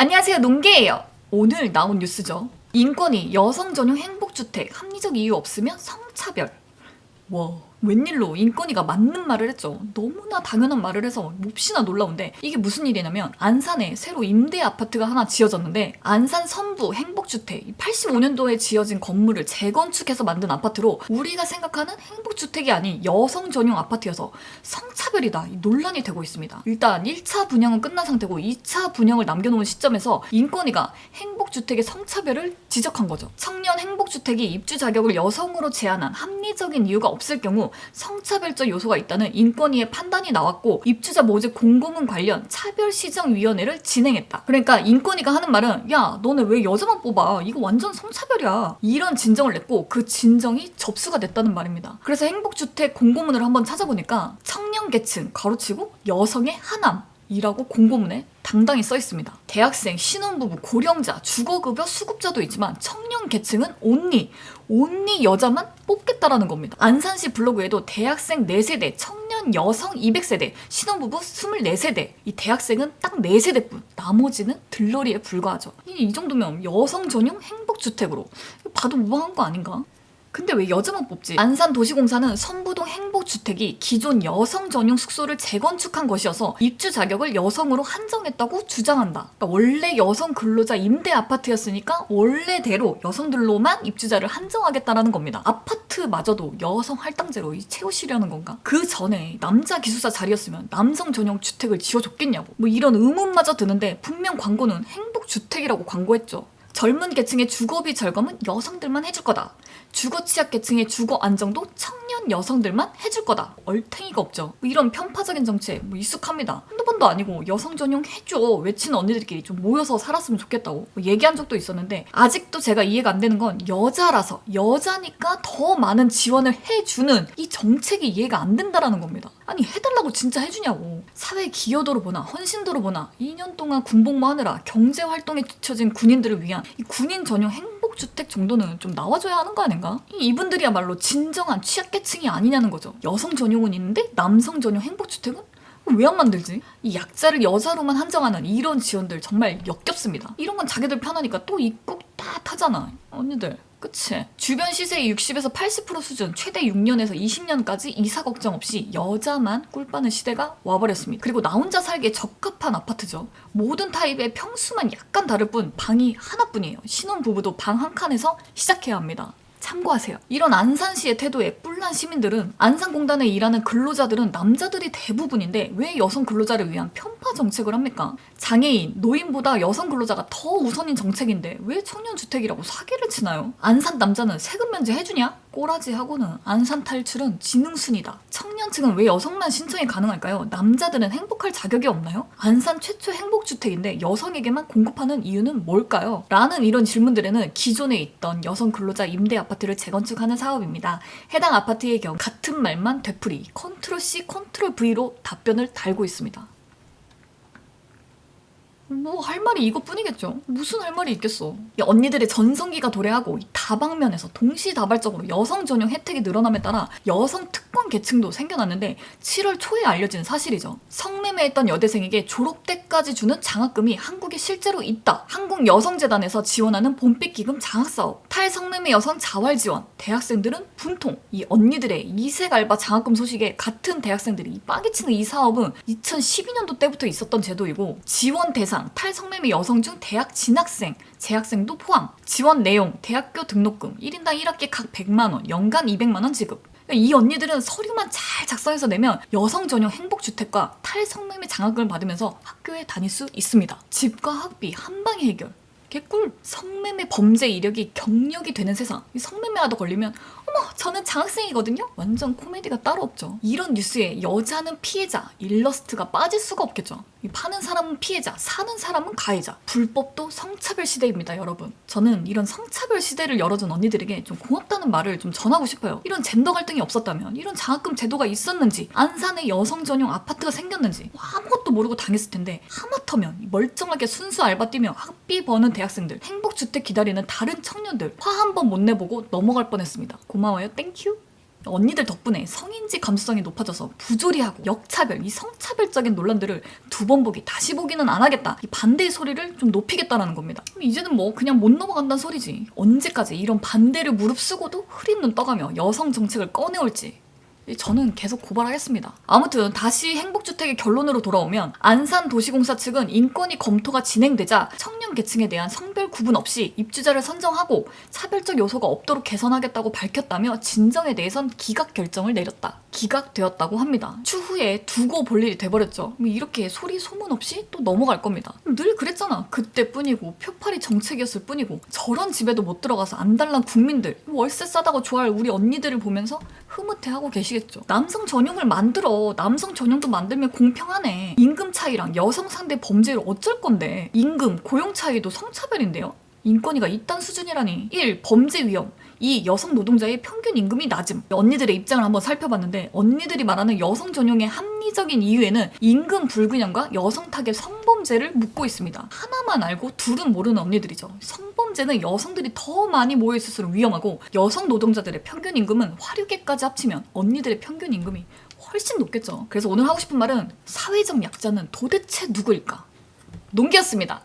안녕하세요, 농개예요. 오늘 나온 뉴스죠. 인권위 여성 전용 행복주택 합리적 이유 없으면 성차별. 와, 웬일로 인권위가 맞는 말을 했죠. 너무나 당연한 말을 해서 몹시나 놀라운데, 이게 무슨 일이냐면 안산에 새로 임대 아파트가 하나 지어졌는데, 안산 선부 행복주택 85년도에 지어진 건물을 재건축해서 만든 아파트로 우리가 생각하는 행복주택이 아닌 여성 전용 아파트여서 성차별이다, 이 논란이 되고 있습니다. 일단 1차 분양은 끝난 상태고 2차 분양을 남겨놓은 시점에서 인권위가 행복주택의 성차별을 지적한 거죠. 청년 행복주택이 입주 자격을 여성으로 제한한 합리적인 이유가 없을 경우 성차별적 요소가 있다는 인권위의 판단이 나왔고, 입주자 모집 공고문 관련 차별시정위원회를 진행했다. 그러니까 인권위가 하는 말은, 야, 너네 왜 여자만 뽑아? 이거 완전 성차별이야. 이런 진정을 냈고, 그 진정이 접수가 됐다는 말입니다. 그래서 행복주택 공고문을 한번 찾아보니까 청년 계층 가로치고 여성의 하남 이라고 공고문에 당당히 써 있습니다. 대학생, 신혼부부, 고령자, 주거급여 수급자도 있지만 청년 계층은 온리 여자만 뽑겠다라는 겁니다. 안산시 블로그에도 대학생 4세대, 청년 여성 200세대, 신혼부부 24세대, 이 대학생은 딱 4세대뿐, 나머지는 들러리에 불과하죠. 이 정도면 여성 전용 행복주택으로 봐도 무방한 거 아닌가? 근데 왜 여자만 뽑지? 안산도시공사는 선부동 행복주택이 기존 여성 전용 숙소를 재건축한 것이어서 입주 자격을 여성으로 한정했다고 주장한다. 그러니까 원래 여성 근로자 임대 아파트였으니까 원래대로 여성들로만 입주자를 한정하겠다라는 겁니다. 아파트마저도 여성 할당제로 채우시려는 건가? 그 전에 남자 기숙사 자리였으면 남성 전용 주택을 지어줬겠냐고, 뭐 이런 의문마저 드는데, 분명 광고는 행복주택이라고 광고했죠. 젊은 계층의 주거비 절감은 여성들만 해줄 거다. 주거 취약 계층의 주거 안정도 청년 여성들만 해줄 거다. 얼탱이가 없죠. 이런 편파적인 정책 익숙합니다. 한두 번도 아니고 여성 전용 해줘 외치는 언니들끼리 좀 모여서 살았으면 좋겠다고 얘기한 적도 있었는데, 아직도 제가 이해가 안 되는 건 여자라서, 여자니까 더 많은 지원을 해주는 이 정책이 이해가 안 된다라는 겁니다. 아니, 해달라고 진짜 해주냐고. 사회 기여도로 보나 헌신도로 보나 2년 동안 군복무 하느라 경제활동에 뒤처진 군인들을 위한 이 군인 전용 행복주택 정도는 좀 나와줘야 하는 거 아닌가? 이분들이야말로 진정한 취약계층이 아니냐는 거죠. 여성 전용은 있는데 남성 전용 행복주택은 왜 안 만들지? 이 약자를 여자로만 한정하는 이런 지원들 정말 역겹습니다. 이런 건 자기들 편하니까 또 입국 다 타잖아. 언니들, 그치? 주변 시세의 60에서 80% 수준, 최대 6년에서 20년까지 이사 걱정 없이 여자만 꿀빠는 시대가 와버렸습니다. 그리고 나 혼자 살기에 적합한 아파트죠. 모든 타입의 평수만 약간 다를 뿐 방이 하나뿐이에요. 신혼부부도 방 한 칸에서 시작해야 합니다. 참고하세요. 이런 안산시의 태도에 뿔난 시민들은, 안산공단에 일하는 근로자들은 남자들이 대부분인데 왜 여성 근로자를 위한 편파 정책을 합니까? 장애인, 노인보다 여성 근로자가 더 우선인 정책인데 왜 청년주택이라고 사기를 치나요? 안산 남자는 세금 면제 해주냐? 꼬라지하고는 안산 탈출은 지능순이다. 청년층은 왜 여성만 신청이 가능할까요? 남자들은 행복할 자격이 없나요? 안산 최초 행복주택인데 여성에게만 공급하는 이유는 뭘까요? 라는 이런 질문들에는 기존에 있던 여성 근로자 임대 아파트를 재건축하는 사업입니다. 해당 아파트의 경우 같은 말만 되풀이 Ctrl+C Ctrl+V로 답변을 달고 있습니다. 뭐 할 말이 이것뿐이겠죠. 무슨 할 말이 있겠어. 이 언니들의 전성기가 도래하고 이 다방면에서 동시다발적으로 여성 전용 혜택이 늘어남에 따라 여성 특권 계층도 생겨났는데, 7월 초에 알려진 사실이죠. 성매매했던 여대생에게 졸업 때까지 주는 장학금이 한국에 실제로 있다. 한국여성재단에서 지원하는 봄빛기금 장학사업, 탈성매매 여성 자활지원, 대학생들은 분통. 이 언니들의 이색 알바 장학금 소식에 같은 대학생들이 빠개치는 이 사업은 2012년도 때부터 있었던 제도이고, 지원 대상 탈성매매 여성 중 대학 진학생, 재학생도 포함. 지원 내용, 대학교 등록금 1인당 1학기 각 100만원, 연간 200만원 지급. 이 언니들은 서류만 잘 작성해서 내면 여성 전용 행복주택과 탈성매매 장학금을 받으면서 학교에 다닐 수 있습니다. 집과 학비 한 방에 해결. 개꿀. 성매매 범죄 이력이 경력이 되는 세상. 이 성매매하다 걸리면, 어머, 저는 장학생이거든요? 완전 코미디가 따로 없죠. 이런 뉴스에 여자는 피해자, 일러스트가 빠질 수가 없겠죠. 파는 사람은 피해자, 사는 사람은 가해자. 불법도 성차별 시대입니다, 여러분. 저는 이런 성차별 시대를 열어준 언니들에게 좀 고맙다는 말을 좀 전하고 싶어요. 이런 젠더 갈등이 없었다면, 이런 장학금 제도가 있었는지, 안산에 여성 전용 아파트가 생겼는지 아무것도 모르고 당했을 텐데, 하마터면 멀쩡하게 순수 알바 뛰며 학비 버는 대학생들, 행복주택 기다리는 다른 청년들 화 한 번 못 내보고 넘어갈 뻔했습니다. 고마워요. 땡큐. 언니들 덕분에 성인지 감수성이 높아져서 부조리하고 역차별, 이 성차별적인 논란들을 두 번 보기, 다시 보기는 안 하겠다. 이 반대의 소리를 좀 높이겠다라는 겁니다. 이제는 뭐 그냥 못 넘어간다는 소리지. 언제까지 이런 반대를 무릅쓰고도 흐린 눈 떠가며 여성 정책을 꺼내올지 저는 계속 고발하겠습니다. 아무튼 다시 행복주택의 결론으로 돌아오면 안산도시공사 측은 인권위 검토가 진행되자 청년 계층에 대한 성별 구분 없이 입주자를 선정하고 차별적 요소가 없도록 개선하겠다고 밝혔다며 진정에 대해선 기각 결정을 내렸다. 기각되었다고 합니다. 추후에 두고 볼 일이 돼버렸죠. 이렇게 소리 소문 없이 또 넘어갈 겁니다. 늘 그랬잖아. 그때뿐이고 표팔이 정책이었을 뿐이고 저런 집에도 못 들어가서 안달난 국민들, 월세 싸다고 좋아할 우리 언니들을 보면서 흐뭇해하고 계시겠죠. 남성 전용을 만들어. 남성 전용도 만들면 공평하네. 임금 차이랑 여성 상대 범죄를 어쩔 건데. 임금, 고용 차이도 성차별인데요. 인권위가 이딴 수준이라니. 1. 범죄 위험. 2. 여성 노동자의 평균 임금이 낮음. 언니들의 입장을 한번 살펴봤는데 언니들이 말하는 여성 전용의 합리적인 이유에는 임금 불균형과 여성 타겟 성범죄를 묻고 있습니다. 하나만 알고 둘은 모르는 언니들이죠. 성범죄는 여성들이 더 많이 모여있을수록 위험하고 여성 노동자들의 평균 임금은 화류계까지 합치면 언니들의 평균 임금이 훨씬 높겠죠. 그래서 오늘 하고 싶은 말은 사회적 약자는 도대체 누구일까? 농기였습니다.